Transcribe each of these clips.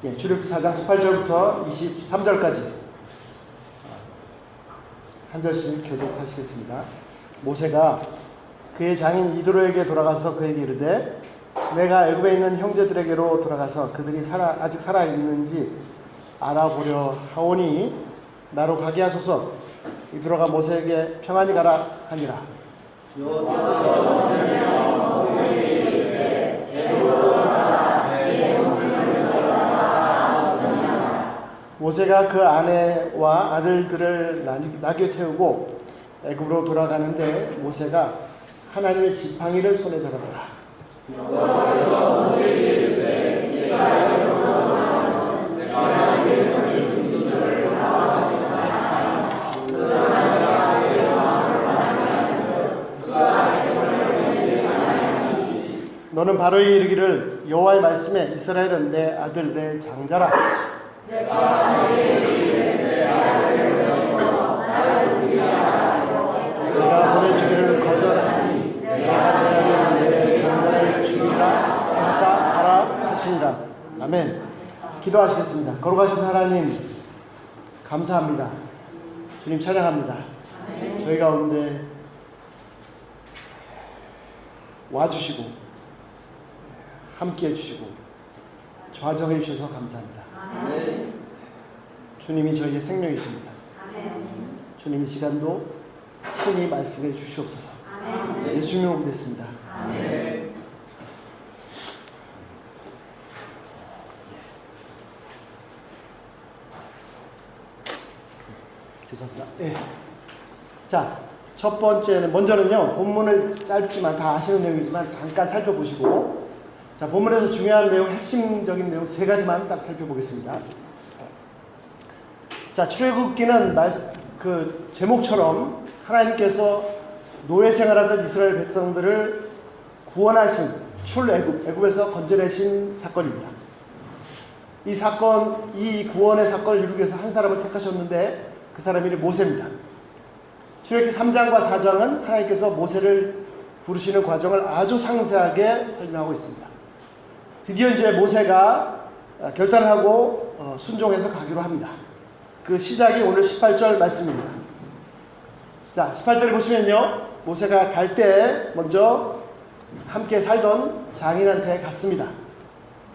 예, 출애굽기 4장 18절부터 23절까지 한 절씩 교독하시겠습니다. 모세가 그의 장인 이드로에게 돌아가서 그에게 이르되 내가 애굽에 있는 형제들에게로 돌아가서 그들이 아직 살아 있는지 알아보려 하오니 나로 가게 하소서. 이드로가 모세에게 평안히 가라 하니라. 모세가 그 아내와 아들들을 나귀에 태우고 애굽으로 돌아가는데 모세가 하나님의 지팡이를 손에 잡았더라. 너는 바로에게 이르기를 여호와의 말씀에 이스라엘은 내 아들 내 장자라. 내가 보내주기를 거절하니 내가 내 아들 내 장자를 주리라 하다 하라 하시니라. 아멘. 기도하시겠습니다. 거룩하신 하나님 감사합니다. 주님 찬양합니다. 저희 가운데 와주시고 함께 해주시고 좌정해 주셔서 감사합니다. 아멘. 주님이 저희의 생명이십니다. 아멘. 주님 이 시간도 친히 말씀해 주시옵소서. 아멘. 예수님으로 믿겠습니다. 아멘. 죄송합니다. 네. 자, 첫 번째는 먼저는요 본문을 짧지만 다 아시는 내용이지만 잠깐 살펴보시고, 자, 본문에서 중요한 내용, 핵심적인 내용 세 가지만 딱 살펴보겠습니다. 자, 출애굽기는 그 제목처럼 하나님께서 노예 생활하던 이스라엘 백성들을 구원하신 애굽에서 건져내신 사건입니다. 이 사건, 이 구원의 사건을 이루기 위해서 한 사람을 택하셨는데 그 사람이 모세입니다. 출애굽기 3장과 4장은 하나님께서 모세를 부르시는 과정을 아주 상세하게 설명하고 있습니다. 드디어 이제 모세가 결단을 하고 순종해서 가기로 합니다. 그 시작이 오늘 18절 말씀입니다. 자, 18절에 보시면요, 모세가 갈 때 먼저 함께 살던 장인한테 갔습니다.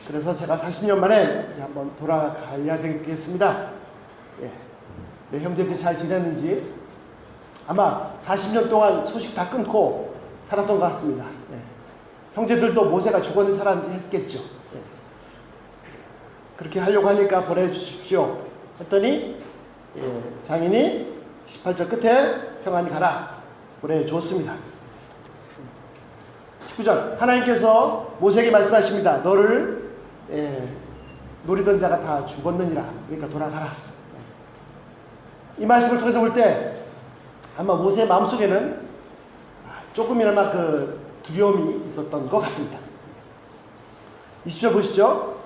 그래서 제가 40년 만에 이제 한번 돌아가야 되겠습니다. 예. 내 형제들이 잘 지냈는지 아마 40년 동안 소식 다 끊고 살았던 것 같습니다. 예. 형제들도 모세가 죽었는지 살았는지 했겠죠. 예. 그렇게 하려고 하니까 보내주십시오 했더니 장인이 18절 끝에 평안히 가라 보내줬습니다. 19절 하나님께서 모세에게 말씀하십니다. 너를 노리던 자가 다 죽었느니라. 그러니까 돌아가라. 이 말씀을 통해서 볼 때 아마 모세의 마음속에는 조금이나마 그 두려움이 있었던 것 같습니다. 20절 보시죠.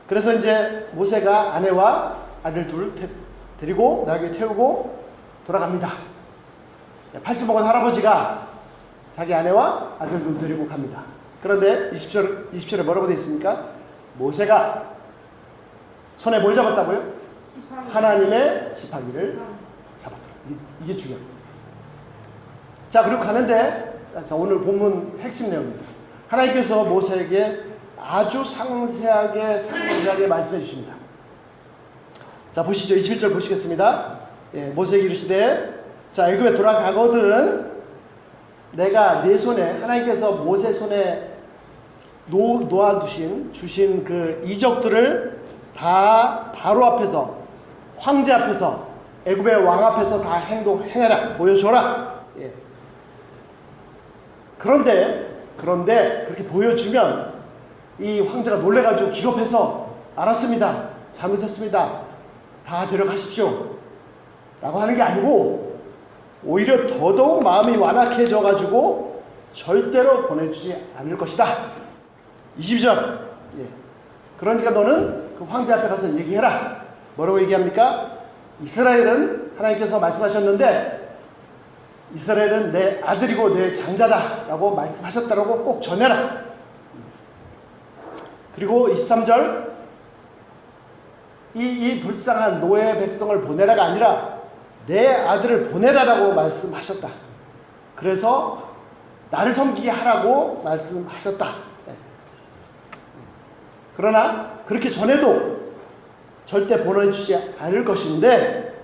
그래서 이제 모세가 아내와 아들 둘 데리고 나귀에 태우고 돌아갑니다. 80 먹은 할아버지가 자기 아내와 아들 둘 데리고 갑니다. 그런데 20절에 뭐라고 되어 있습니까? 모세가 손에 뭘 잡았다고요? 하나님의 지팡이를 잡았다. 이게 중요합니다. 자, 그리고 가는데, 자, 오늘 본문 핵심 내용입니다. 하나님께서 모세에게 아주 상세하게 말씀해 주십니다. 자, 보시죠. 21절 보시겠습니다. 모세에게 이르시되, 자, 애굽에 돌아가거든 내가 네 손에, 하나님께서 모세 손에 주신 그 이적들을 다 바로 앞에서, 황제 앞에서, 애굽의 왕 앞에서 다 행해라, 보여줘라. 예. 그런데 그렇게 보여주면 이 황제가 놀래가지고 기겁해서 알았습니다, 잘못했습니다, 다 데려가십시오 라고 하는 게 아니고 오히려 더더욱 마음이 완악해져 가지고 절대로 보내주지 않을 것이다. 22절. 예. 그러니까 너는 그 황제 앞에 가서 얘기해라. 뭐라고 얘기합니까? 이스라엘은 하나님께서 말씀하셨는데 이스라엘은 내 아들이고 내 장자다 라고 말씀하셨다라고 꼭 전해라. 그리고 23절 이 불쌍한 노예 백성을 보내라가 아니라 내 아들을 보내라라고 말씀하셨다. 그래서 나를 섬기게 하라고 말씀하셨다. 그러나 그렇게 전에도 절대 보내주지 않을 것인데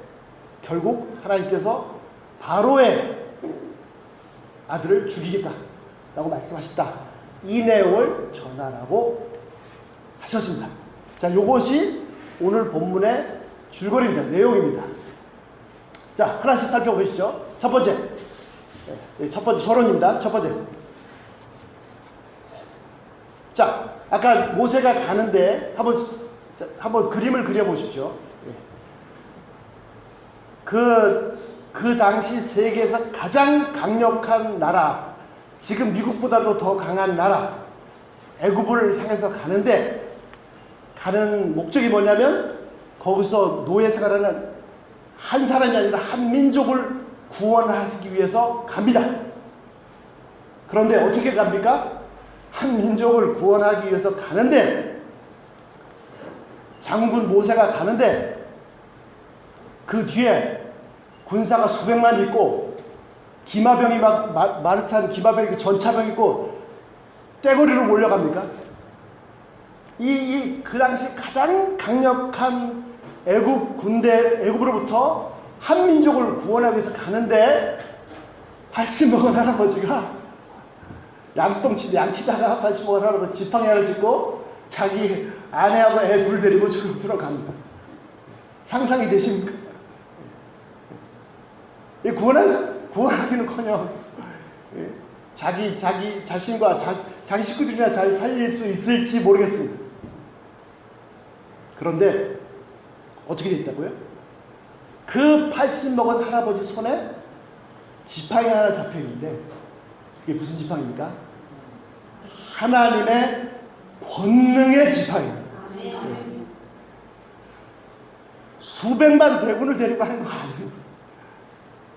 결국 하나님께서 바로의 아들을 죽이겠다라고 말씀하셨다. 이 내용을 전하라고 하셨습니다. 자, 이것이 오늘 본문의 줄거리입니다. 내용입니다. 자, 하나씩 살펴보시죠. 첫 번째 서론입니다. 첫 번째. 자, 아까 모세가 가는데 한번 그림을 그려보십시오. 그 당시 세계에서 가장 강력한 나라, 지금 미국보다도 더 강한 나라, 애굽을 향해서 가는 목적이 뭐냐면 거기서 노예 생활하는 한 사람이 아니라 한 민족을 구원하기 위해서 갑니다. 그런데 어떻게 갑니까? 한 민족을 구원하기 위해서 가는데 장군 모세가 가는데 그 뒤에 군사가 수백만 있고 기마병이 말을 탄 기마병이 있고 전차병이 있고 떼거리로 몰려갑니까? 그 당시 가장 강력한 애굽으로부터 한 민족을 구원하기 위해서 가는데 80먹은 할아버지가 양치다가 80먹은 할아버지 지팡이를 짚고 자기 아내하고 애 둘 데리고 들어갑니다. 상상이 되십니까? 구원하기는커녕 자기 자신과 자기 식구들이나 잘 살릴 수 있을지 모르겠습니다. 그런데 어떻게 됐다고요? 그 80 먹은 할아버지 손에 지팡이 하나 잡혀 있는데 그게 무슨 지팡이입니까? 하나님의 권능의 지팡이입니다. 수백만 대군을 데리고 하는 거 아니에요.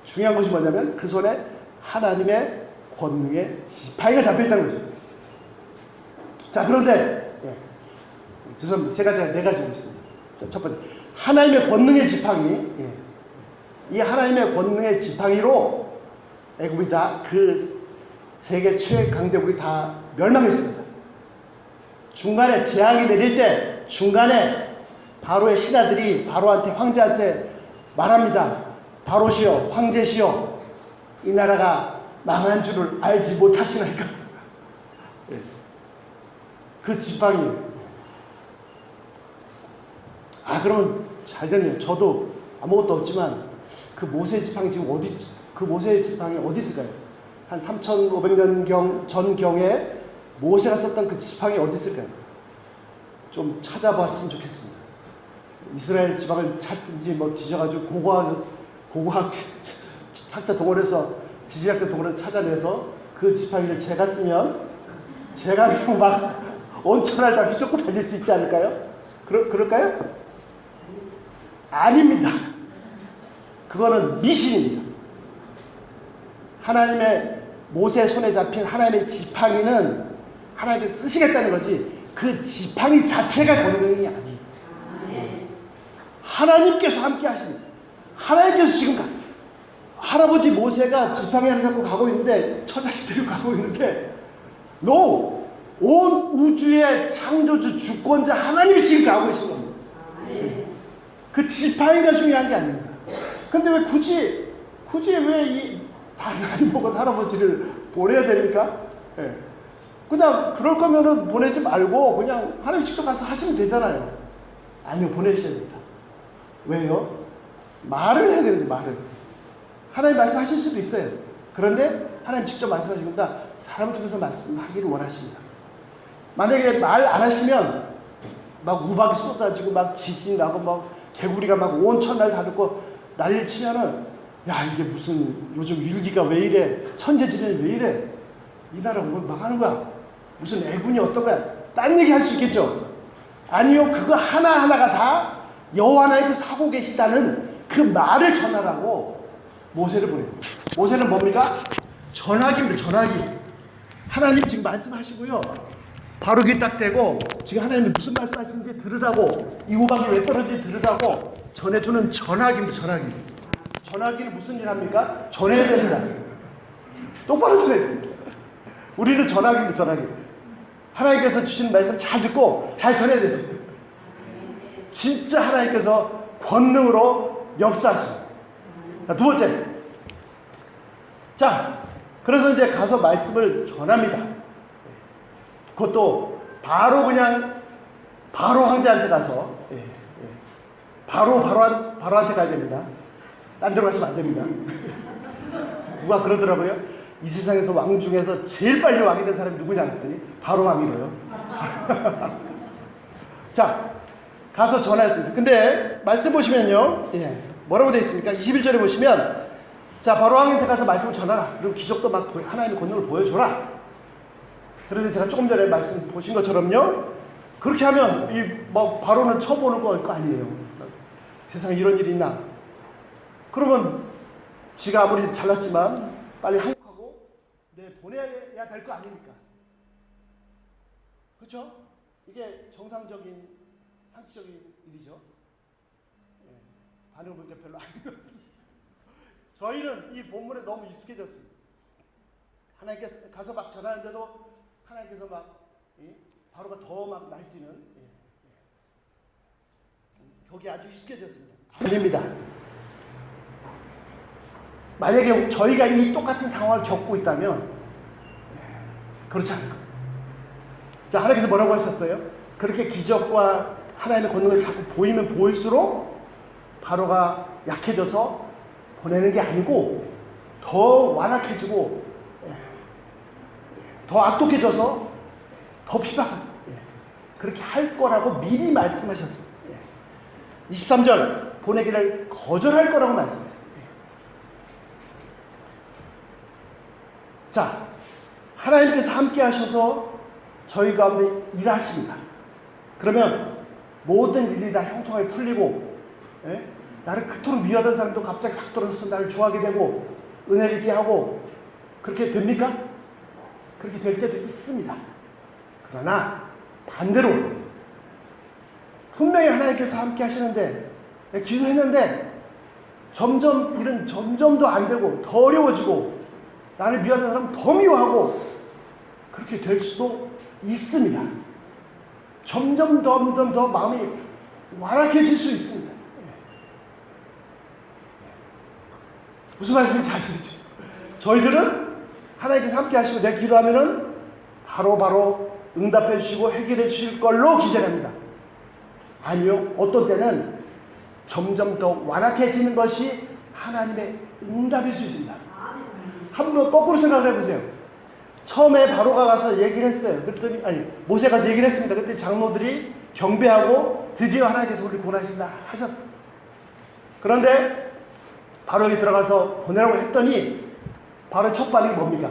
중요한 것이 뭐냐면 그 손에 하나님의 권능의 지팡이가 잡혀 있다는 거죠. 자, 그런데 죄송합니다. 네 가지가 있습니다. 자, 첫 번째, 하나님의 권능의 지팡이. 이 하나님의 권능의 지팡이로 애굽이 다 그 세계 최강대국이 다 멸망했습니다. 중간에 재앙이 내릴 때 중간에 바로의 신하들이 바로한테 황제한테 말합니다. 바로시여, 황제시여, 이 나라가 망한 줄을 알지 못하시나이까? 그 지팡이. 그러면 잘 됐네요. 저도 아무것도 없지만 그 모세 지팡이 지금 그 모세 지팡이 어디 있을까요? 한 3,500년 전경에 모세가 썼던 그 지팡이 어디 있을까요? 좀 찾아봤으면 좋겠습니다. 이스라엘 지방을 찾든지 뒤져가지고 고고학 학자 동원해서 지질학자 동원해서 찾아내서 그 지팡이를 제가 쓰면 제가 막 온천을 다 휘젓고 달릴 수 있지 않을까요? 그럴까요? 아닙니다. 그거는 미신입니다. 하나님의 모세 손에 잡힌 하나님의 지팡이는 하나님께 쓰시겠다는 거지 그 지팡이 자체가 권능이 아니에요. 하나님께서 함께 하십니다. 하나님께서 지금 할아버지 모세가 지팡이 하나 잡고 가고 있는데 처자식 데리고 가고 있는데 온 우주의 창조주 주권자 하나님이 지금 가고 계신 겁니다. 그 지팡이가 중요한 게 아닙니다. 근데 왜 굳이 왜 이 나이 먹은 할아버지를 보내야 됩니까? 그냥 그럴 거면은 보내지 말고 그냥 하나님 직접 가서 하시면 되잖아요. 아니요, 보내셔야 됩니다. 왜요? 말을 해야 되는데 말을. 하나님 말씀하실 수도 있어요. 그런데 하나님 직접 말씀하시니까 사람 통해서 말씀하기를 원하십니다. 만약에 말 안 하시면 막 우박이 쏟아지고 막 지진이 나고 막 개구리가 막 온천날 다듬고 난리를 치면은 야, 이게 무슨 요즘 일기가 왜 이래, 천재지변이 왜 이래, 이 나라 뭐 망하는 거야, 무슨 애군이 어떤 거야, 딴 얘기 할 수 있겠죠. 아니요, 그거 하나하나가 다 여호와 하나님께서 하고 계시다는 그 말을 전하라고 모세를 보내요. 모세는 뭡니까? 전하기입니다. 전하기. 하나님 지금 말씀하시고요, 바로 귀 딱 대고 지금 하나님이 무슨 말씀하시는지 들으라고, 이 우박이 왜 떨어지는지 들으라고 전해주는 전화기입니다. 전화기. 전화기는 무슨 일 합니까? 전해야 됩니다. 똑바로 전해야 됩니다. 우리는 전화기입니다. 전화기. 하나님께서 주신 말씀 잘 듣고 잘 전해야 됩니다. 진짜 하나님께서 권능으로 역사하십니다. 두 번째. 자, 그래서 이제 가서 말씀을 전합니다. 그것도 바로 그냥 바로 황제한테 가서 바로한테 가야 됩니다. 딴 데로 가시면 안 됩니다. 누가 그러더라고요. 이 세상에서 왕 중에서 제일 빨리 왕이 된 사람이 누구냐 했더니 바로 왕이래요. 자, 가서 전화했습니다. 근데 말씀 보시면요, 뭐라고 되어 있습니까? 21절에 보시면, 자, 바로 왕한테 가서 말씀을 전하라. 그리고 기적도 막 하나님의 권능을 보여줘라. 그런데 제가 조금 전에 말씀 보신 것처럼요, 그렇게 하면 바로는 쳐보는 거 아니에요. 세상에 이런 일이 있나? 그러면 지가 아무리 잘났지만 빨리 한국하고 보내야 될 거 아닙니까? 그렇죠? 이게 정상적인 상식적인 일이죠. 반응 보니까 별로 아니거든요. 저희는 이 본문에 너무 익숙해졌습니다. 하나님께서 가서 막 전하는데도 하나님께서 막 바로가 더 막 날뛰는 거기 아주 익숙해졌습니다. 아닙니다. 만약에 저희가 이 똑같은 상황을 겪고 있다면 그렇지 않을 겁니다. 자, 하나님께서 뭐라고 하셨어요? 그렇게 기적과 하나님의 권능을 자꾸 보이면 보일수록 바로가 약해져서 보내는 게 아니고 더 완악해지고 더 악독해져서 더 피박하고 그렇게 할 거라고 미리 말씀하셨어요. 23절 보내기를 거절할 거라고 말씀하셨어요. 자, 하나님께서 함께 하셔서 저희 가운데 일하십니다. 그러면 모든 일이 다 형통하게 풀리고 나를 그토록 미워하던 사람도 갑자기 확 떨어져서 나를 좋아하게 되고 은혜를 입게 하고 그렇게 됩니까? 그렇게 될 때도 있습니다. 그러나 반대로 분명히 하나님께서 함께 하시는데 기도했는데 점점 일은 점점 더 안 되고 더 어려워지고 나를 미워하는 사람은 더 미워하고 그렇게 될 수도 있습니다. 점점 더 마음이 완악해질 수 있습니다. 무슨 말씀인지 아시죠? 저희들은 하나님께서 함께 하시고 내가 기도하면은 바로 응답해 주시고 해결해 주실 걸로 기대합니다. 아니요, 어떤 때는 점점 더 완악해지는 것이 하나님의 응답일 수 있습니다. 한번 거꾸로 생각을 해보세요. 처음에 바로가 가서 얘기를 했어요. 그랬더니 모세가 가서 얘기를 했습니다. 그때 장로들이 경배하고 드디어 하나님께서 우리를 구원하신다 하셨어요. 그런데 바로 여기 들어가서 보내라고 했더니 바로 첫 반응이 뭡니까?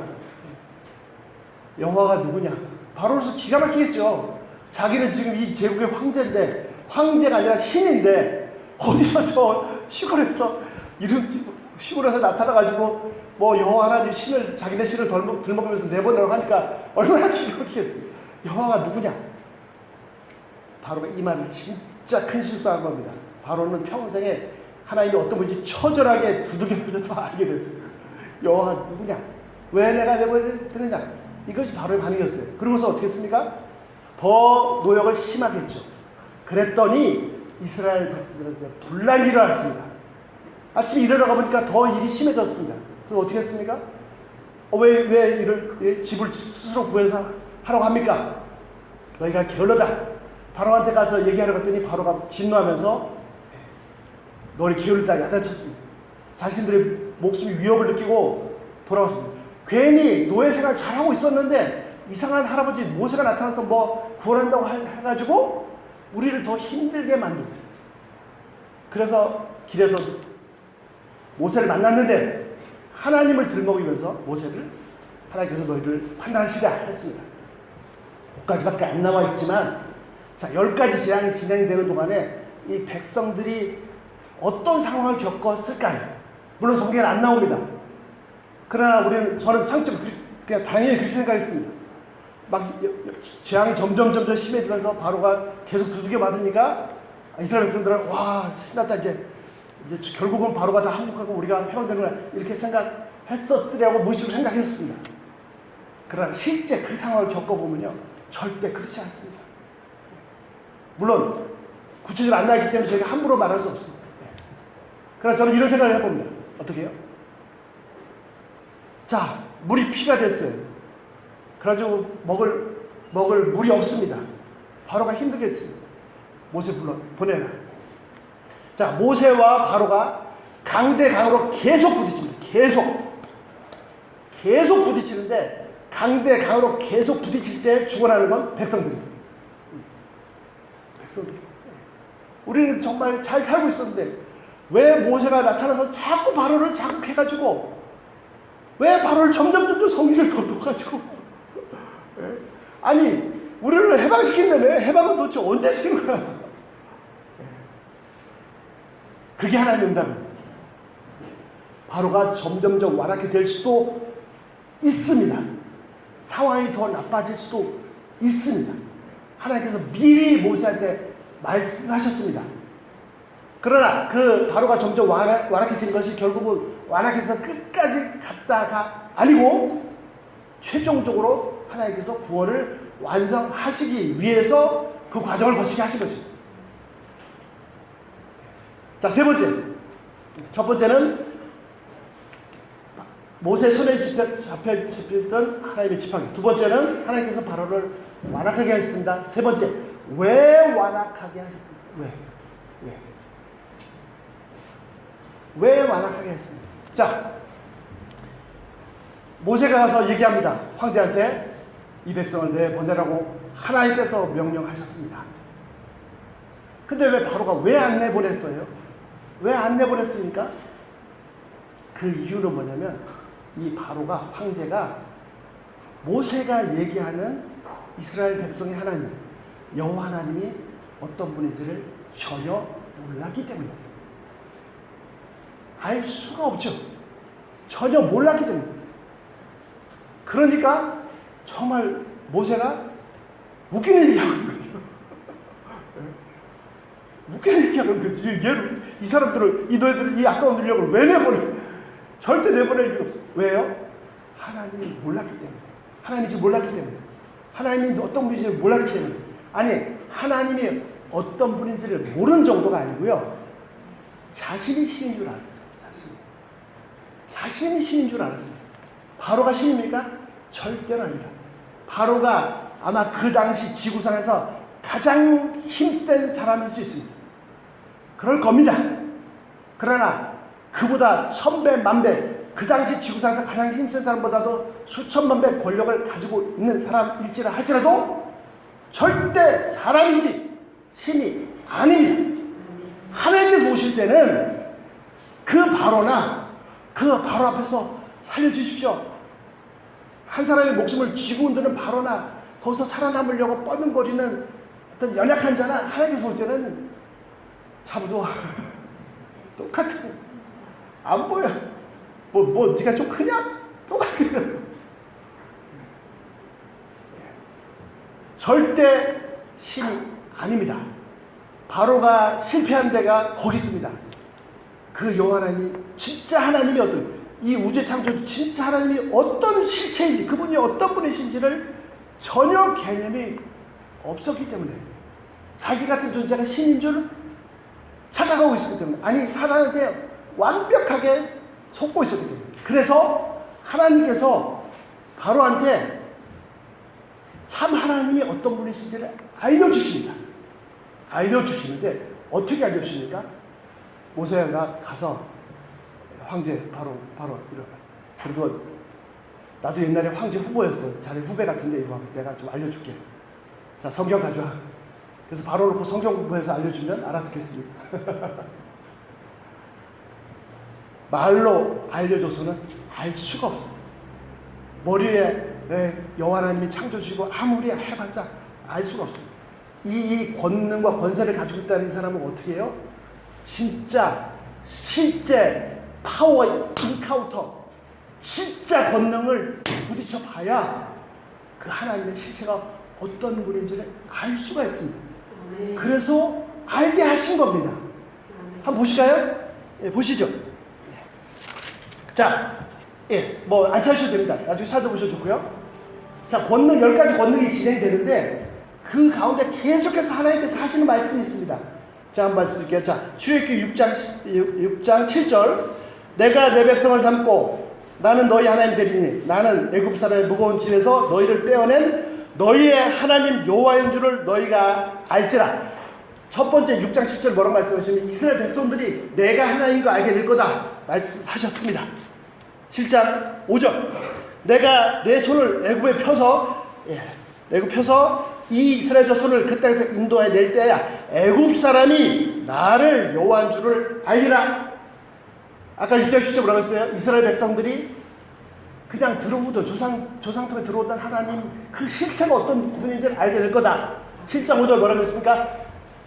여호와가 누구냐? 바로로서 기가 막히겠죠. 자기는 지금 이 제국의 황제인데, 황제가 아니라 신인데 어디서 저 시골에서 시골에서 나타나가지고 여호와 하나님 신을 자기네 신을 들먹으면서 내보내라고 하니까 얼마나 기가 막히겠어요. 여호와가 누구냐? 바로가 이 말을 진짜 큰 실수한 겁니다. 바로는 평생에 하나님이 어떤 분인지 처절하게 두들겨보면서 알게 됐어요. 여호와가 누구냐? 왜 내가 내보내느냐? 이것이 바로의 반응이었어요. 그러고서 어떻게 했습니까? 더 노역을 심하게 했죠. 그랬더니 이스라엘 백성들은 분란이 일어났습니다. 아침에 일어나가 보니까 더 일이 심해졌습니다. 그래서 어떻게 했습니까? 왜 집을 스스로 구해서 하라고 합니까? 너희가 게을러다. 바로한테 가서 얘기하려고 했더니 바로가 진노하면서 너희 게을르다 야단쳤습니다. 자신들의 목숨이 위협을 느끼고 돌아왔습니다. 괜히 노예 생활 잘하고 있었는데 이상한 할아버지 모세가 나타나서 구원한다고 해가지고 우리를 더 힘들게 만들고 있어요. 그래서 길에서 모세를 만났는데 하나님을 들먹이면서 모세를 하나님께서 너희를 판단하시라 했습니다. 5가지밖에 안 나와 있지만 자, 10가지 재앙이 진행되는 동안에 이 백성들이 어떤 상황을 겪었을까요? 물론 성경에 안 나옵니다. 그러나 저는 상식적으로 그냥 당연히 그렇게 생각했습니다. 막 재앙이 점점 심해지면서 바로가 계속 두들겨 맞으니까 이스라엘 백성들은 와 신났다 이제 결국은 바로가 다 항복하고 우리가 해방되는구나 이렇게 생각했었으려고 무의식으로 생각했습니다. 그러나 실제 그 상황을 겪어보면요 절대 그렇지 않습니다. 물론 구체적으로 안 나왔기 때문에 저희가 함부로 말할 수 없습니다. 그래서 저는 이런 생각을 해봅니다. 어떻게 해요? 자, 물이 피가 됐어요. 그래가지고 먹을 물이 없습니다. 바로가 힘들겠습니다. 모세 보내라. 자, 모세와 바로가 강대강으로 계속 부딪힙니다. 계속 부딪히는데 강대강으로 계속 부딪힐 때 죽어나는 건 백성들입니다. 백성들. 우리는 정말 잘 살고 있었는데 왜 모세가 나타나서 자꾸 바로를 자극해가지고 왜 바로를 점점 성질을 더 넣어가지고 아니 우리를 해방시킨다며 해방은 도대체 언제 시킨 거야? 그게 하나님의 응답입니다. 바로가 점점 완악해 될 수도 있습니다. 상황이 더 나빠질 수도 있습니다. 하나님께서 미리 모세한테 말씀하셨습니다. 그러나 그 바로가 점점 완악해진 것이 결국은 완악해서 끝까지 갔다가 아니고 최종적으로 하나님께서 구원을 완성하시기 위해서 그 과정을 거치게 하신 것입니다. 자, 세 번째. 첫 번째는 모세 손에 잡혀있던 하나님의 지팡이. 두 번째는 하나님께서 바로를 완악하게 하셨습니다. 세 번째, 왜 완악하게 하셨습니까? 왜 완악하게 했습니까? 자, 모세가 가서 얘기합니다. 황제한테 이 백성을 내보내라고 하나님께서 명령하셨습니다. 근데 왜 바로가 왜 안 내보냈어요? 왜 안 내보냈습니까? 그 이유는 뭐냐면 이 바로가 황제가 모세가 얘기하는 이스라엘 백성의 하나님 여호와 하나님이 어떤 분인지를 전혀 몰랐기 때문입니다. 알 수가 없죠. 전혀 몰랐기 때문에. 그러니까 정말 모세가 웃기는 얘기하고 있는 거죠. 웃기는 얘기하는 거지. 이 사람들을, 이 너희들, 이 아까운 능력을 왜 내보내? 절대 내보낼 이유 없어. 왜요? 하나님이 몰랐기 때문에. 하나님이 몰랐기 때문에. 하나님이 어떤 분인지를 몰랐기 때문에. 아니, 하나님이 어떤 분인지를 모르는 정도가 아니고요. 자신이 신인 줄 알았어요. 자신이 신인 줄 알았어요. 바로가 신입니까? 절대로 아니다. 바로가 아마 그 당시 지구상에서 가장 힘센 사람일 수 있습니다. 그럴 겁니다. 그러나 그보다 1000배, 1000배 그 당시 지구상에서 가장 힘센 사람보다도 수천만 배 권력을 가지고 있는 사람일지라 할지라도 절대 사람이지 신이 아닙니다. 하나님께서 오실 때는 그 바로나 그 바로 앞에서 살려주십시오. 한 사람의 목숨을 쥐고 온다는 바로나 거기서 살아남으려고 뻐는거리는 어떤 연약한 자나 하나님께서 볼 때는 차부도 똑같아. 안 보여. 네가 좀 크냐? 똑같아. 절대 신이 아닙니다. 바로가 실패한 데가 거기 있습니다. 그 여호와 하나님이 진짜 하나님이 이 우주의 창조 진짜 하나님이 어떤 실체인지 그분이 어떤 분이신지를 전혀 개념이 없었기 때문에 자기 같은 존재가 신인 줄 착각하고 있었기 때문에 아니 사단한테 완벽하게 속고 있었기 때문에 그래서 하나님께서 바로한테 참 하나님이 어떤 분이신지를 알려주십니다. 알려주시는데 어떻게 알려주십니까? 모세가 가서 황제 바로 이러면 그래도 나도 옛날에 황제 후보였어. 자네 후배 같은데 이거 내가 좀 알려줄게. 자 성경 가져와. 그래서 바로 놓고 성경 공부해서 알려주면 알아듣겠습니다. 말로 알려줘서는 알 수가 없어. 머리에 여호와 하나님이 창조주시고 아무리 해봤자 알 수가 없어. 이 권능과 권세를 가지고 있다는 이 사람은 어떻게 해요? 진짜 실제 파워 인카운터 진짜 권능을 부딪혀 봐야 그 하나님의 실체가 어떤 분인지를 알 수가 있습니다. 그래서 알게 하신 겁니다. 한번 보실까요? 예, 보시죠. 자, 예, 뭐 안 찾으셔도 됩니다. 나중에 찾아보셔도 좋고요. 자, 권능 10가지 권능이 진행이 되는데 그 가운데 계속해서 하나님께서 하시는 말씀이 있습니다. 자, 한번 말씀드릴게요. 자, 출애굽기 6장 7절. 내가 내 백성을 삼고 나는 너희 하나님 되리니 나는 애굽 사람의 무거운 짐에서 너희를 빼어낸 너희의 하나님 여호와인 줄을 너희가 알지라. 첫 번째 6장 10절 뭐라고 말씀하시면 이스라엘 백성들이 내가 하나님인 거 알게 될 거다 말씀하셨습니다. 7장 5절. 내가 내 손을 애굽에 펴서 애굽 펴서 이 이스라엘 자손을 그 땅에서 인도해 낼 때야 애굽 사람이 나를 여호와인 줄을 알리라. 아까 6장 10절 뭐라고 했어요? 이스라엘 백성들이 그냥 들어오던 조상통에 들어오던 하나님 그 실체가 어떤 분인지를 알게 될 거다. 7장 5절 뭐라고 했습니까?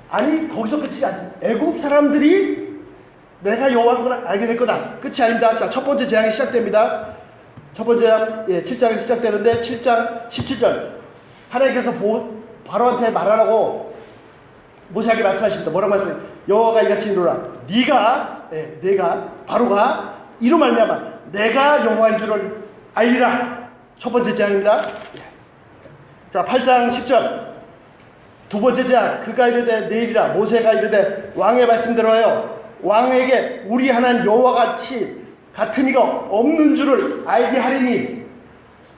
아니 거기서 끝이지 않습니다. 애국 사람들이 내가 여호와인 걸 알게 될 거다. 끝이 아닙니다. 자, 첫 번째 재앙이 시작됩니다. 첫 번째 재앙 7장에서 시작되는데 7장 17절 하나님께서 바로한테 말하라고 모세에게 말씀하십니다. 뭐라고 말씀해요? 여호와가 이같이 이르노라. 내가 바로가 이로 말미암아 내가 여호와인 줄을 알리라. 첫 번째 재앙입니다. 자, 8장 10절 두 번째 재앙. 그가 이르되 내일이라. 모세가 이르되 왕의 말씀대로 하여 왕에게 우리 하나님 여호와같이 같은 이가 없는 줄을 알게 하리니.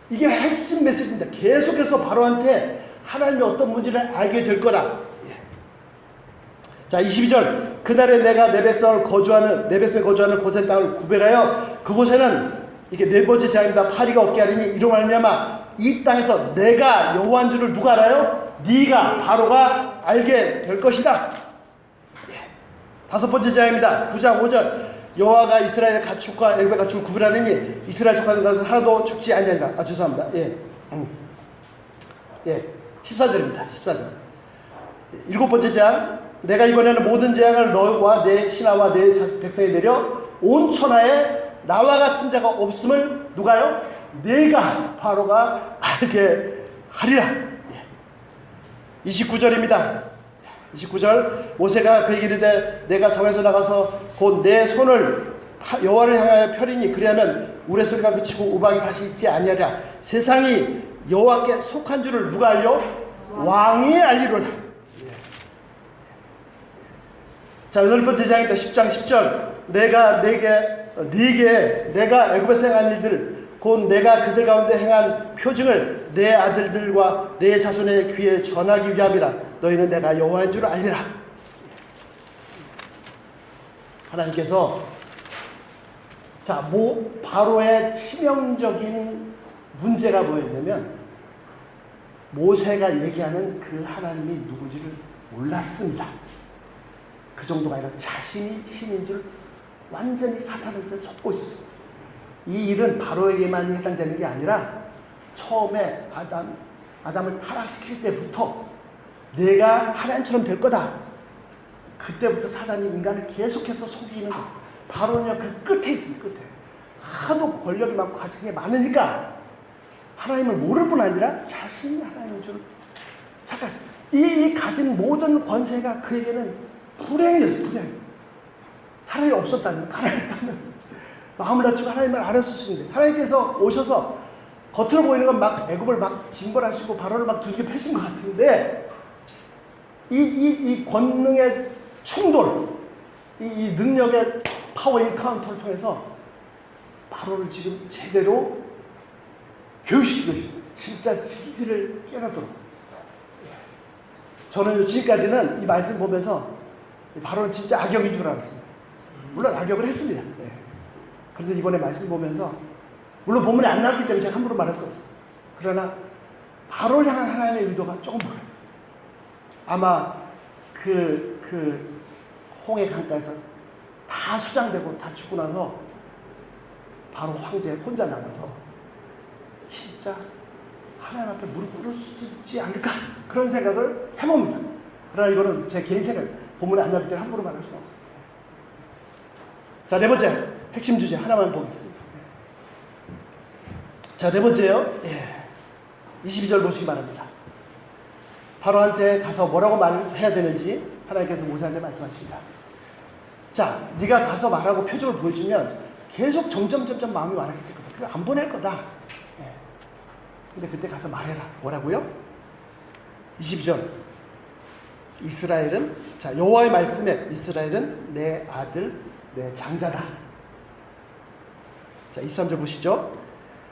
이게 핵심 메시지입니다. 계속해서 바로한테 하나님이 어떤 분인지를 알게 될 거다. 자, 22절. 그날에 내가 내 백성이 거주하는 고센 땅을 구별하여 그곳에는 이게 네 번째 재앙입니다. 파리가 없게 하리니 이로 말미암아 이 땅에서 내가 여호와인 줄을 누가 알아요? 네가 바로가 알게 될 것이다. 다섯 번째 재앙입니다. 9장 5절. 여호와가 이스라엘 가축과 애굽의 가축을 구별하느니 이스라엘 속하는 것은 하나도 죽지 아니하리라. 죄송합니다. 14절입니다. 14절. 일곱 번째 재앙. 내가 이번에는 모든 재앙을 너와 내 신하와 내 백성에 내려 온 천하에 나와 같은 자가 없음을 누가요? 내가 바로가 알게 하리라. 29절입니다. 29절. 모세가 그에게 이르되 내가 성에서 나가서 곧 내 손을 여호와를 향하여 펴리니 그리하면 우레 소리가 그치고 우박이 다시 있지 아니하리라. 세상이 여호와께 속한 줄을 누가 알려? 왕이 알리로라. 자, 여덟 번째 장입니다. 10장 10절. 내가 내가 애굽에서 행한 일들 곧 내가 그들 가운데 행한 표징을 내 아들들과 내 자손의 귀에 전하기 위함이라. 너희는 내가 여호와인 줄 알리라. 하나님께서 바로의 치명적인 문제가 뭐였냐면 모세가 얘기하는 그 하나님이 누구지를 몰랐습니다. 그 정도가 아니라 자신이 신인 줄 완전히 사탄한테 속고 있었어요. 이 일은 바로에게만 해당되는 게 아니라 처음에 아담을 타락시킬 때부터 내가 하나님처럼 될 거다. 그때부터 사단이 인간을 계속해서 속이는 거예요. 바로는요, 그 끝에 있어요. 끝에. 하도 권력이 많고 가진 게 많으니까 하나님을 모를 뿐 아니라 자신이 하나님인 줄 착각했어요. 이 가진 모든 권세가 그에게는 불행이었어요. 불행. 차라리 없었다면, 가난했다면 마음을 낮추고 하나님을 알았을 수 있는데 하나님께서 오셔서 겉으로 보이는 건 막 애굽을 막 징벌하시고 바로를 막 두들겨 패신 것 같은데 이 권능의 충돌, 이 능력의 파워 인카운터를 통해서 바로를 지금 제대로 교육시키고 있습니다. 진짜 진리를 깨닫도록. 저는 지금까지는 이 말씀 보면서 바로는 진짜 악역인 줄 알았습니다. 물론 악역을 했습니다. 그런데 이번에 말씀 보면서 물론 본문에 안 나왔기 때문에 제가 함부로 말할 수 없어요. 그러나 바로를 향한 하나님의 의도가 조금 몰라요. 아마 그 홍해 강가에서 다 수장되고 다 죽고 나서 바로 황제 혼자 남아서 진짜 하나님 앞에 무릎 꿇을 수 있지 않을까 그런 생각을 해봅니다. 그러나 이거는 제 개인 생각, 본문에 안 나올 때 함부로 말할 수 없어요. 자, 네 번째 핵심 주제 하나만 보겠습니다. 자, 네 번째요. 22절 보시기 바랍니다. 바로한테 가서 뭐라고 말해야 되는지 하나님께서 모세한테 말씀하십니다. 자, 네가 가서 말하고 표적을 보여주면 계속 점점 마음이 완화될 거다. 그거 안 보낼 거다. 예. 근데 그때 가서 말해라. 뭐라고요? 22절. 이스라엘은, 자, 여호와의 말씀에 이스라엘은 내 아들, 내 장자다. 자, 23절 보시죠.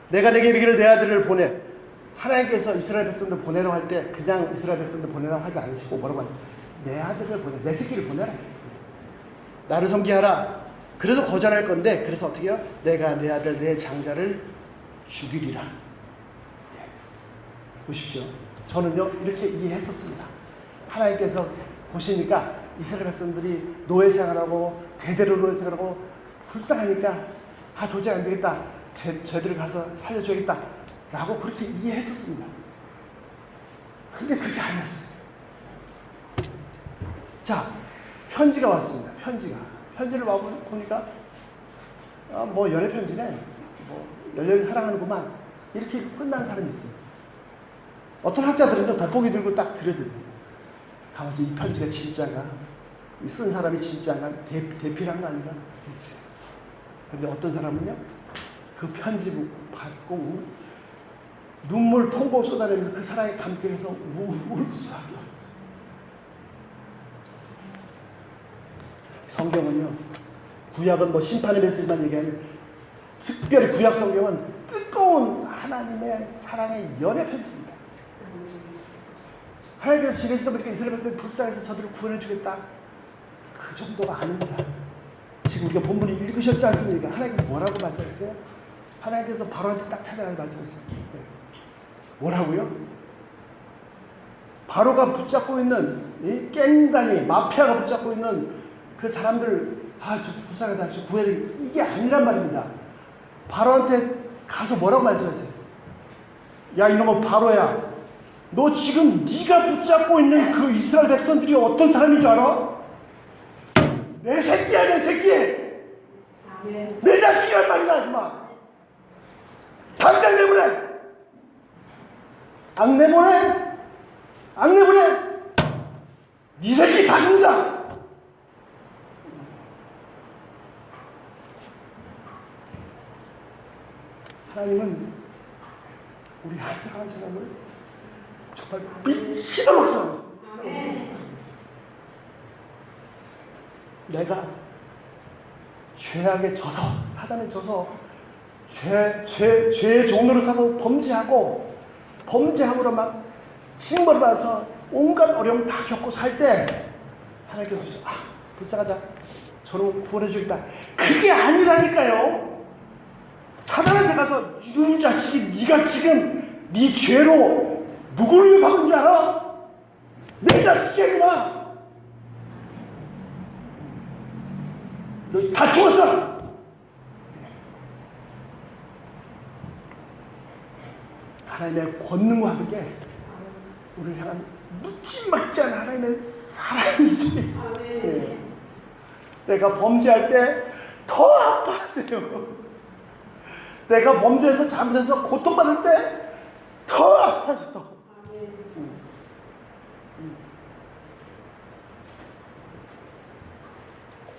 내가 내게 이르기를 내 아들을 보내. 하나님께서 이스라엘 백성들 보내라고 할 때 그냥 이스라엘 백성들 보내라고 하지 않으시고 뭐라고 하냐? 내 아들을 보내, 내 새끼를 보내라. 나를 섬기하라. 그래서 거절할 건데, 그래서 어떻게 해요? 내가 내 아들, 내 장자를 죽이리라. 예. 보십시오. 저는요, 이렇게 이해했었습니다. 하나님께서 보시니까 이스라엘 백성들이 노예 생활하고, 대대로 노예 생활하고, 불쌍하니까, 아, 도저히 안 되겠다. 쟤들을 가서 살려줘야겠다. 라고 그렇게 이해했었습니다. 근데 그게 아니었어요. 자, 편지가 왔습니다. 편지를 와보니까 뭐 연애 편지네. 뭐 열렬히 사랑하는구만. 이렇게 끝나는 사람이 있어요. 어떤 학자들은요, 돋보기 들고 딱 들여드려요. 가만히 이 편지가 진짜가, 이 쓴 사람이 진짜가, 대필한 거 아닌가? 근데 어떤 사람은요, 그 편지 받고 눈물 통곡 쏟아내면서 그 사랑에 감격해서 울었어요. 성경은요, 구약은 뭐 심판의 메시지만 얘기하는, 특별히 구약 성경은 뜨거운 하나님의 사랑의 연애 편지입니다. 하나님께서 지내시다 보니까 이스라엘 백성들이 불쌍해서 저들을 구원해 주겠다. 그 정도가 아닙니다. 지금 우리가 본문을 읽으셨지 않습니까? 하나님께서 뭐라고 말씀하셨어요? 하나님께서 바로한테 딱 찾아가서 말씀하셨어요. 뭐라고요? 바로가 붙잡고 있는 이 갱단이, 마피아가 붙잡고 있는 그 사람들, 아, 저 불쌍하다, 저 구해야 돼. 이게 아니란 말입니다. 바로한테 가서 뭐라고 말씀하세요? 야, 이놈은 바로야. 너 지금 네가 붙잡고 있는 그 이스라엘 백성들이 어떤 사람인 줄 알아? 내 새끼야, 내 새끼. 내 자식이란 말이야, 그만. 당장 내보내. 안 내보내. 안 내보내. 네 새끼 다 죽는다. 하나님은 우리 한 사람 한 사람을 정말 미치도록 사랑합니다. 내가 죄악에 져서, 사단에 져서 죄의 종로를 타고 범죄함으로 막 징벌을 받아서 온갖 어려움 다 겪고 살 때 하나님께서 불쌍하다, 저놈 구원해 주겠다. 그게 아니라니까요. 사단한테 가서 이놈 자식이 네가 지금 네 죄로 누구를 위협하는 줄 알아? 내 자식이야, 이놈아. 너 다 죽었어. 하나님의 권능과 함께 우리를 향한 묻지 말지 않은 하나님의 사랑이 속에 있어. 네. 내가 범죄할 때 더 아파하세요. 내가 범죄해서 잘못해서 고통받을 때 더 아파하세요.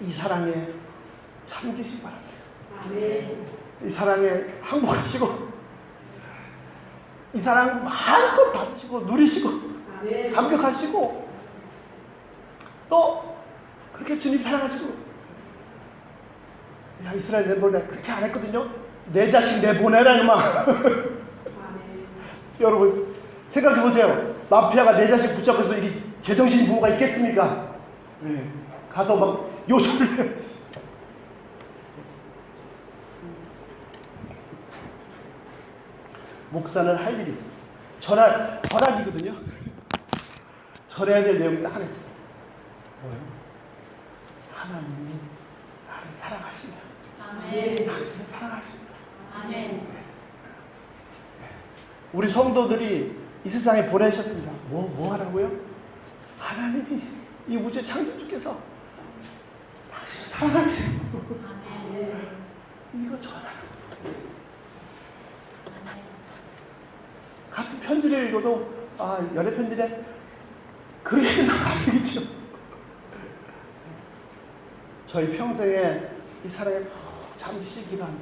이 사랑에 참기시기 바랍니다. 이 사랑에 항복하시고, 이 사랑 마음껏 받으시고 누리시고 감격하시고, 또 그렇게 주님 사랑하시고. 야, 이스라엘 내보내. 그렇게 안 했거든요. 내 자식 내보내라, 이놈아. 여러분 생각해 보세요. 마피아가 내 자식 붙잡고서 이 제정신 부모가 있겠습니까? 네. 가서 막 요소를 해야지. 목사는 할 일이 있어요. 전학이거든요. 전해야 될 내용이 딱 하나 있어요. 뭐예요? 하나님이 나를 사랑하시냐. 당신을 사랑하십니다. 아멘. 우리 성도들이 이 세상에 보내셨습니다. 뭐 하라고요? 하나님이 이 우주의 창조주께서 당신을 사랑하세요. 이거 전하는 거예요. 같은 편지를 읽어도 연애 편지네 그렇게 안 되겠죠. 저희 평생에 이 사랑의 잠시 기간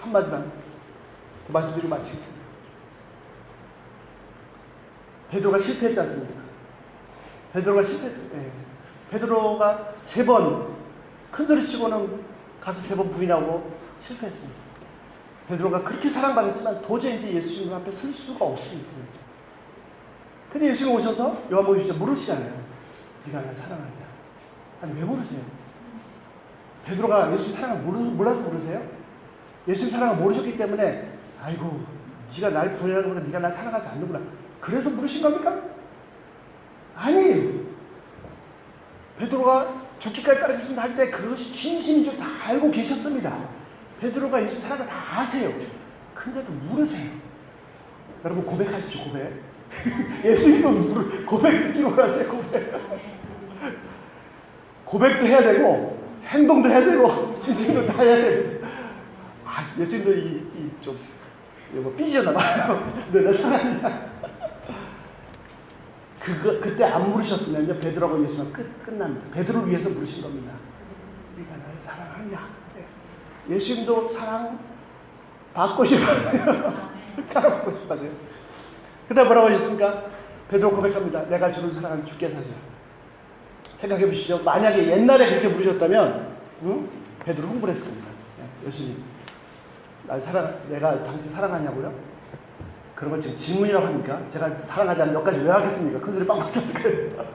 한마디만 그 말씀드리고 마치겠습니다. 베드로가 실패했지 않습니까? 베드로가 실패했어요. 베드로가 3번 큰 소리 치고는 가서 3번 부인하고 실패했습니다. 베드로가 그렇게 사랑받았지만 도저히 이제 예수님 앞에 설 수가 없습니다. 근데 예수님 오셔서 요한복음 1장 물으시잖아요. 네가 날 사랑하느냐? 아니 왜 물으세요? 베드로가 예수님 사랑을 몰라서 물으세요? 예수님 사랑을 모르셨기 때문에 아이고 네가 날 구원하는 것보다 네가 날 사랑하지 않는구나. 그래서 물으신 겁니까? 아니에요. 베드로가 죽기까지 따르겠습니다 할 때 그것이 진심인 줄 다 알고 계셨습니다. 베드로가 예수 사랑을 다 아세요. 근데도 물으세요. 여러분 고백하십시오. 고백. 예수님도 고백 듣기로 하세요. 고백도 해야 되고 행동도 해야 되고 진심도 다 해야 되고. 예수님도 좀 이거 삐지셨나 봐요. 내가 사랑이야. 그때 안 물으셨으면요 베드로하고 예수는 끝납니다. 베드로를 위해서 물으신 겁니다. 네가 나를 사랑하느냐? 예수님도 사랑 받고 싶어요. 사랑받고 싶어요. 그다음 뭐라고 하셨습니까? 베드로 고백합니다. 내가 주를 사랑하는 주께 사자. 생각해 보시죠. 만약에 옛날에 그렇게 부르셨다면 베드로 흥분했을 겁니다. 예수님 내가 당신 사랑하냐고요? 그런 걸 지금 질문이라고 하니까 제가 사랑하지 않는 몇 가지 왜 하겠습니까? 큰 소리 빵빵 쳤을 거예요.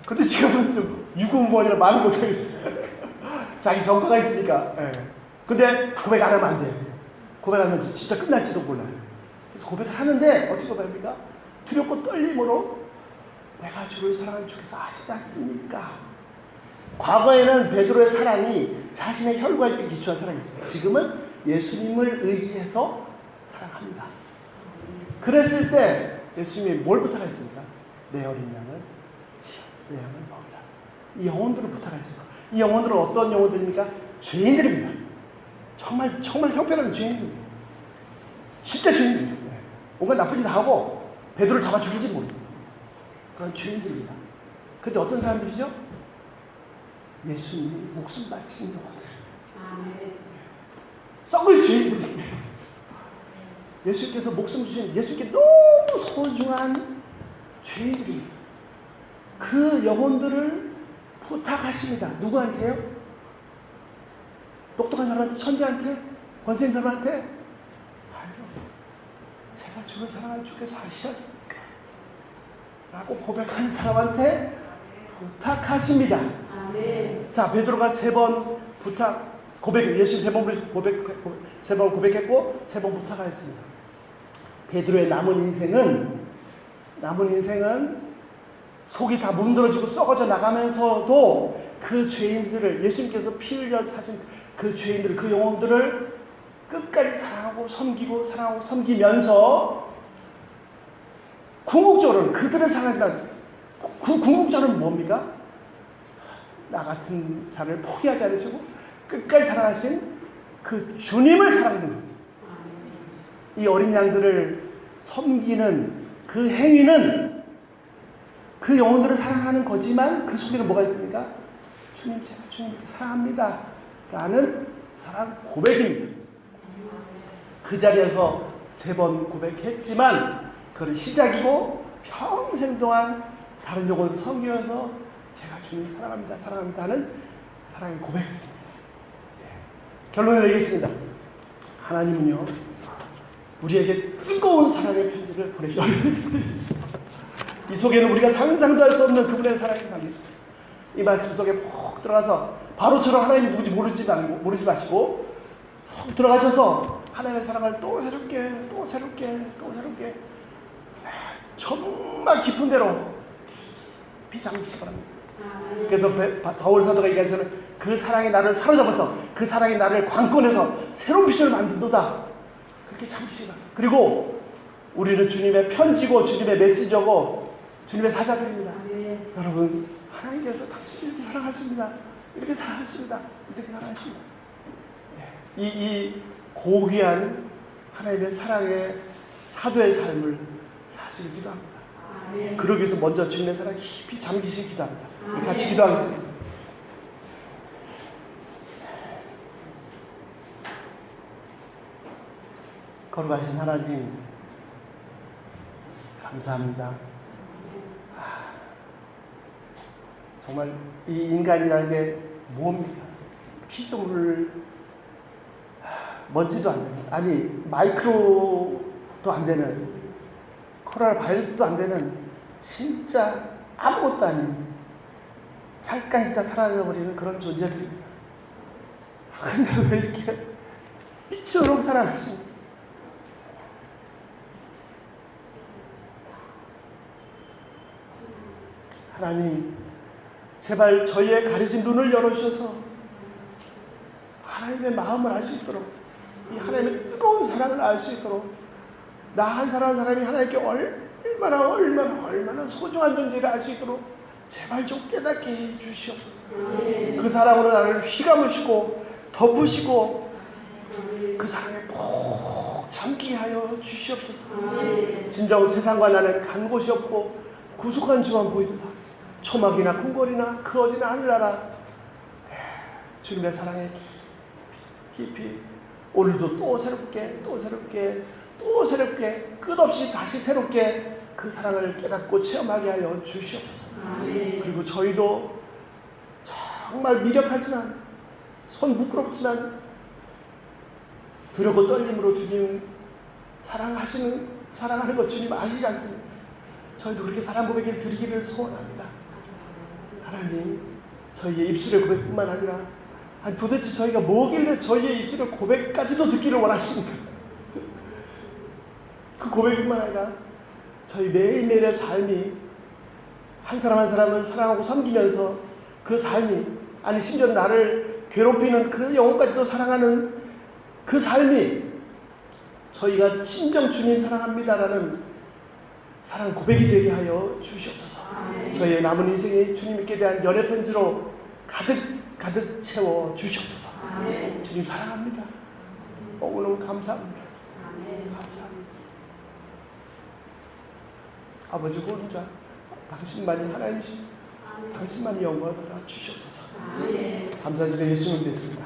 근데 지금은 좀 유구무원이라 말을 못하겠어요. 자기 전과가 있으니까. 근데 고백 안 하면 안 돼요. 고백하면 진짜 끝날지도 몰라요. 그래서 고백을 하는데 어떻게 고백합니까? 두렵고 떨림으로 내가 주를 사랑하는 주께서 아시지 않습니까? 과거에는 베드로의 사랑이 자신의 혈과에 기초한 사랑이었어요. 지금은 예수님을 의지해서 사랑합니다. 그랬을 때 예수님이 뭘 부탁하셨습니까? 내 어린 양을 치어 내 양을 먹이라. 이 영혼들을 부탁하셨어요. 이 영혼들은 어떤 영혼들입니까? 죄인들입니다. 정말 형편없는 죄인들입니다. 진짜 죄인들입니다. 뭔가 나쁜 짓 하고 베드로를 잡아 죽일지 모릅니다. 그런 죄인들입니다. 근데 어떤 사람들이죠? 예수님이 목숨 바치신 영혼들. 썩을 죄인들입니다. 예수님께서 목숨 주신 예수님께 너무 소중한 죄인들입니다. 그 영혼들을 부탁하십니다. 누구한테요? 똑똑한 사람한테? 천재한테? 권세 있는 사람한테? 아니요. 제가 주를 사랑하는 주께서 아시지 않습니까? 라고 고백하는 사람한테 부탁하십니다. 자, 베드로가 3번 예수 3번 고백했고 3번 부탁하였습니다. 베드로의 남은 인생은 속이 다 문드러지고 썩어져 나가면서도 그 죄인들을 예수님께서 피 흘려 사신 그 죄인들, 그 영혼들을 끝까지 사랑하고 섬기면서 궁극적으로는 그들을 사랑한다. 궁극적으로는 뭡니까? 나 같은 자를 포기하지 않으시고 끝까지 사랑하신 그 주님을 사랑하는 겁니다. 이 어린 양들을 섬기는 그 행위는 그 영혼들을 사랑하는 거지만 그 속에는 뭐가 있습니까? 주님, 제가 주님을 사랑합니다 라는 사랑 고백입니다. 그 자리에서 3번 고백했지만 그건 시작이고 평생 동안 다른 영혼을 섬기면서 제가 주님 사랑합니다 하는 사랑의 고백입니다. 결론을 내리겠습니다. 하나님은요 우리에게 뜨거운 사랑의 편지를 보내주셨습니다. 이 속에는 우리가 상상도 할 수 없는 그분의 사랑이 담겨있습니다. 이 말씀 속에 푹 들어가서 바로처럼 하나님이 누군지 모르지 마시고 푹 들어가셔서 하나님의 사랑을 또 새롭게 정말 깊은 데로 비장시기 바랍니다. 그래서 바울 사도가 얘기하기처럼 그 사랑이 나를 사로잡아서 그 사랑이 나를 관건해서 새로운 빛을 만든도다. 그렇게 참으시기 바랍니다. 그리고 우리는 주님의 편지고 주님의 메시저고 주님의 사자들입니다. 여러분 하나님께서 당신을 이렇게 사랑하십니다. 이렇게 사랑하십니다. 이 고귀한 하나님의 사랑의 사도의 삶을 사시길 기도합니다. 그러기 위해서 먼저 주님의 사랑에 깊이 잠기시길 기도합니다. 우리 같이 기도하겠습니다. 거룩하신 하나님, 감사합니다. 정말 이 인간이라는 게 뭡니까? 피조물, 먼지도 안 되는, 아니 마이크로도 안 되는, 코로나 바이러스도 안 되는, 진짜 아무것도 아닌, 잠깐 있다 사라져버리는 그런 존재들입니다. 근데 왜 이렇게 미치도록 사랑하십니까? 하나님, 제발 저희의 가려진 눈을 열어주셔서 하나님의 마음을 알 수 있도록, 이 하나님의 뜨거운 사랑을 알 수 있도록, 나 한 사람이 하나님께 얼마나 소중한 존재를 알 수 있도록 제발 좀 깨닫게 해 주시옵소서. 그 사랑으로 나를 휘감으시고 덮으시고 그 사랑에 푹 잠기게 하여 주시옵소서. 진정 세상과 나는 간 곳이 없고 구속한 주만 보이도다. 초막이나 궁궐이나 그 어디나 하늘나라 주님의 사랑에 깊이 오늘도 또 새롭게 끝없이 다시 새롭게 그 사랑을 깨닫고 체험하게 하여 주시옵소서. 그리고 저희도 정말 미력하지만 손 부끄럽지만 두렵고 떨림으로 주님 사랑하는 것 주님 아시지 않습니까? 저희도 그렇게 사랑 고백을 드리기를 소원합니다. 하나님, 저희의 입술의 고백뿐만 아니라 도대체 저희가 뭐길래 저희의 입술의 고백까지도 듣기를 원하십니까? 그 고백뿐만 아니라 저희 매일매일의 삶이 한 사람 한 사람을 사랑하고 섬기면서 그 삶이, 아니 심지어 나를 괴롭히는 그 영혼까지도 사랑하는 그 삶이 저희가 진정 주님 사랑합니다라는 사랑 고백이 되게 하여 주시옵소서. 저희의 남은 인생에 주님께 대한 연애 편지로 가득 채워 주시옵소서. 주님 사랑합니다. 너무너무 감사합니다. 감사합니다. 아버지 혼자 당신만이 하나님이시, 당신만이 영광을 받아 주시옵소서. 감사드리며 예수님 믿습니다.